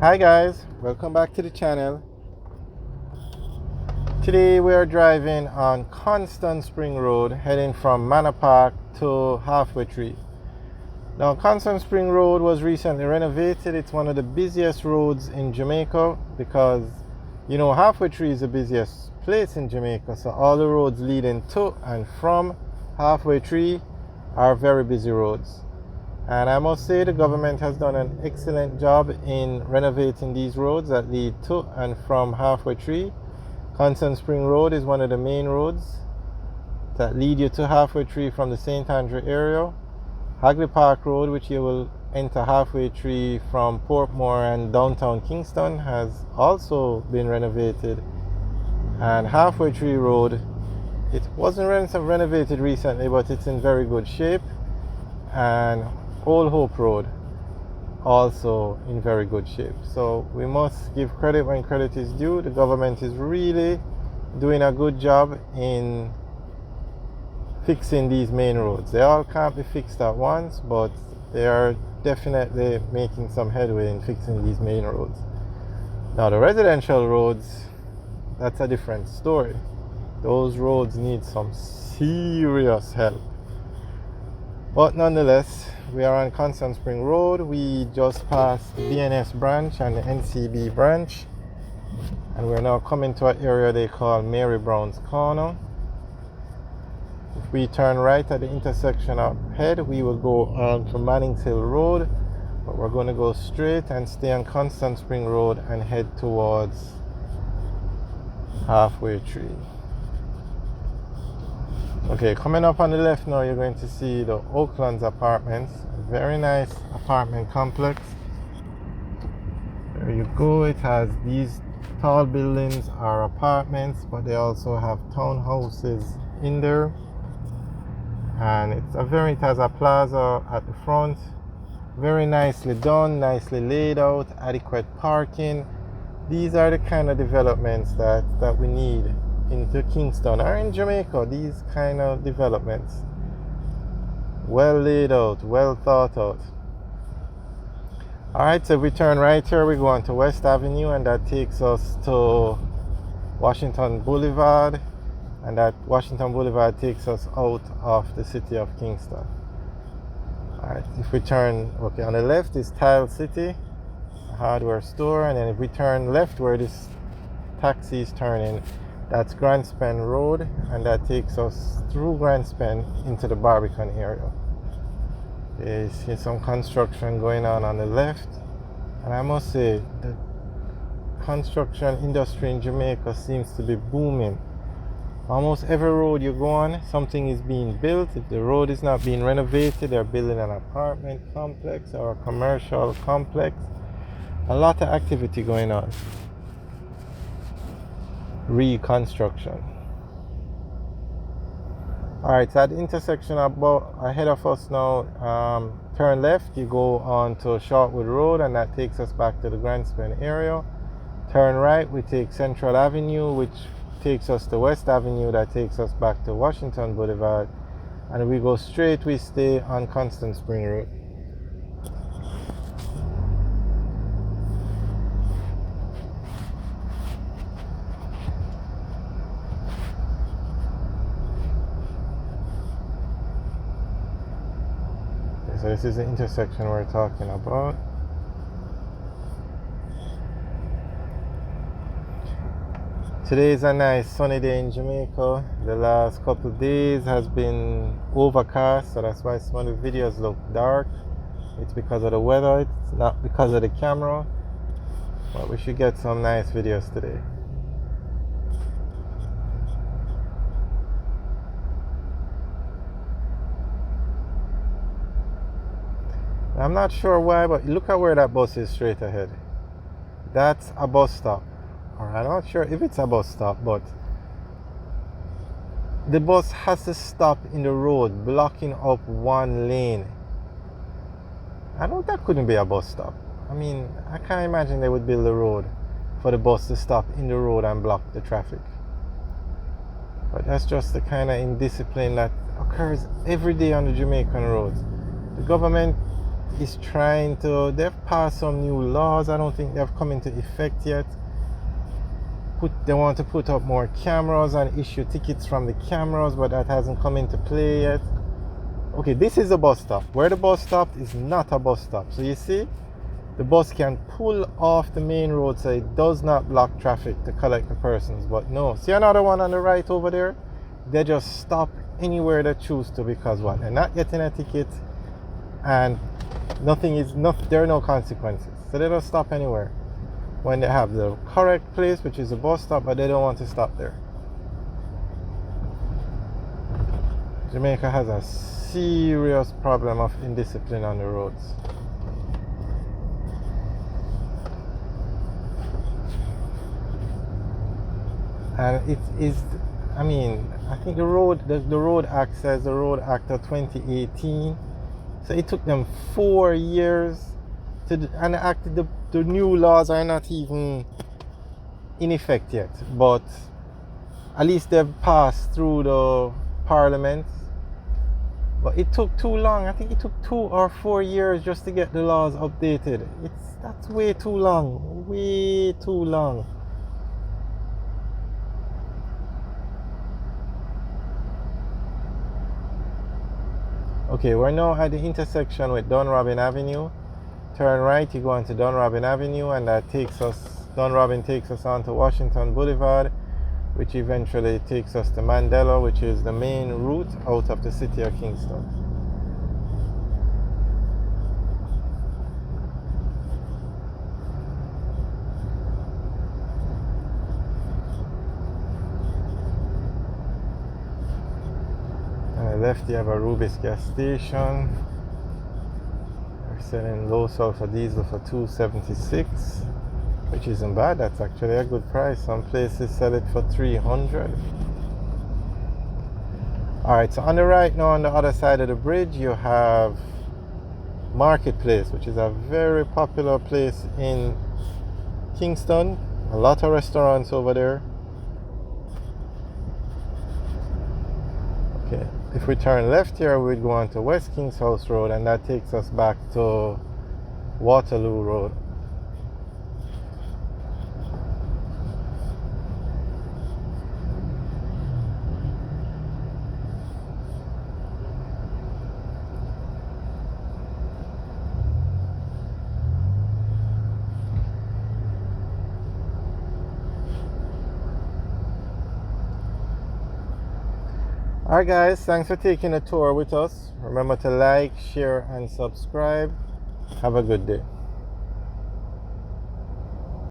Hi guys, welcome back to the channel. Today we are driving on Constant Spring Road heading from Manor Park to Halfway Tree. Now Constant Spring Road was recently renovated. It's one of the busiest roads in Jamaica because Halfway Tree is the busiest place in Jamaica, so all the roads leading to and from Halfway Tree are very busy roads. And I must say the government has done an excellent job in renovating these roads that lead to and from Halfway Tree. Constant Spring Road is one of the main roads that lead you to Halfway Tree from the St. Andrew area. Hagley Park Road, which you will enter Halfway Tree from Portmore and downtown Kingston, has also been renovated. And Halfway Tree Road, it wasn't renovated recently, but it's in very good shape. And Old Hope Road also in very good shape. So we must give credit when credit is due. The government is really doing a good job in fixing these main roads. They all can't be fixed at once, but they are definitely making some headway in fixing these main roads. Now the residential roads, that's a different story. Those roads need some serious help. But nonetheless, we are on Constant Spring Road. We just passed the BNS branch and the NCB branch, and we're now coming to an area they call Mary Brown's Corner. If we turn right at the intersection up ahead, we will go on to Mannings Hill Road, but we're going to go straight and stay on Constant Spring Road and head towards Halfway Tree. Okay, coming up on the left now, you're going to see the Oaklands Apartments. A very nice apartment complex. There you go. It has these tall buildings are apartments, but they also have townhouses in there. And it has a plaza at the front. Very nicely done, nicely laid out, adequate parking. These are the kind of developments that we need into Kingston or in Jamaica. These kind of developments, well laid out, well thought out. Alright, so if we turn right here, we go on to West Avenue, and that takes us to Washington Boulevard, and that Washington Boulevard takes us out of the city of Kingston. Alright, if we turn, okay, on the left is Tile City, a hardware store, and then if we turn left where this taxi is turning, that's Grandstand Road, and that takes us through Grandstand into the Barbican area. You see some construction going on the left, and I must say the construction industry in Jamaica seems to be booming. Almost every road you go on, something is being built. If the road is not being renovated, they're building an apartment complex or a commercial complex. A lot of activity going on. Reconstruction. Alright, so at the intersection about ahead of us now, turn left, you go on to Shortwood Road, and that takes us back to the Grandstand area. Turn right, we take Central Avenue, which takes us to West Avenue, that takes us back to Washington Boulevard, and we go straight, we stay on Constant Spring Road. So this is the intersection we're talking about. Today is a nice sunny day in Jamaica. The last couple of days has been overcast, so that's why some of the videos look dark. It's because of the weather, it's not because of the camera. But we should get some nice videos today. I'm not sure why, but look at where that bus is straight ahead. That's a bus stop. Or I'm not sure if it's a bus stop, but the bus has to stop in the road, blocking up one lane. That couldn't be a bus stop. I mean, I can't imagine they would build a road for the bus to stop in the road and block the traffic. But that's just the kind of indiscipline that occurs every day on the Jamaican roads. The government is trying to, they've passed some new laws. I don't think they've come into effect yet. They want to put up more cameras and issue tickets from the cameras, but that hasn't come into play yet. Okay, this is a bus stop. Where the bus stopped is not a bus stop. So you see, the bus can pull off the main road so it does not block traffic to collect the persons. But no, see another one on the right over there? They just stop anywhere they choose to, because what? They're not getting a ticket and there are no consequences. So they don't stop anywhere when they have the correct place, which is a bus stop, but they don't want to stop there. Jamaica has a serious problem of indiscipline on the roads. And it is, I mean, I think the road act says the road act of 2018. So it took them 4 years to enact. The new laws are not even in effect yet, but at least they've passed through the parliament. But it took too long. I think it took 2 or 4 years just to get the laws updated. That's way too long. Way too long. Okay, we're now at the intersection with Dunrobin Avenue. Turn right, you go onto Dunrobin Avenue, and Dunrobin takes us onto Washington Boulevard, which eventually takes us to Mandela, which is the main route out of the city of Kingston. On the left you have a Rubis gas station. They're selling low sulfur diesel for $2.76, which isn't bad. That's actually a good price. Some places sell it for $300. Alright, so on the right now, on the other side of the bridge, you have Marketplace, which is a very popular place in Kingston. A lot of restaurants over there. Okay, if we turn left here, we'd go on to West Kings House Road, and that takes us back to Waterloo Road. Alright guys, thanks for taking a tour with us. Remember to like, share and subscribe. Have a good day.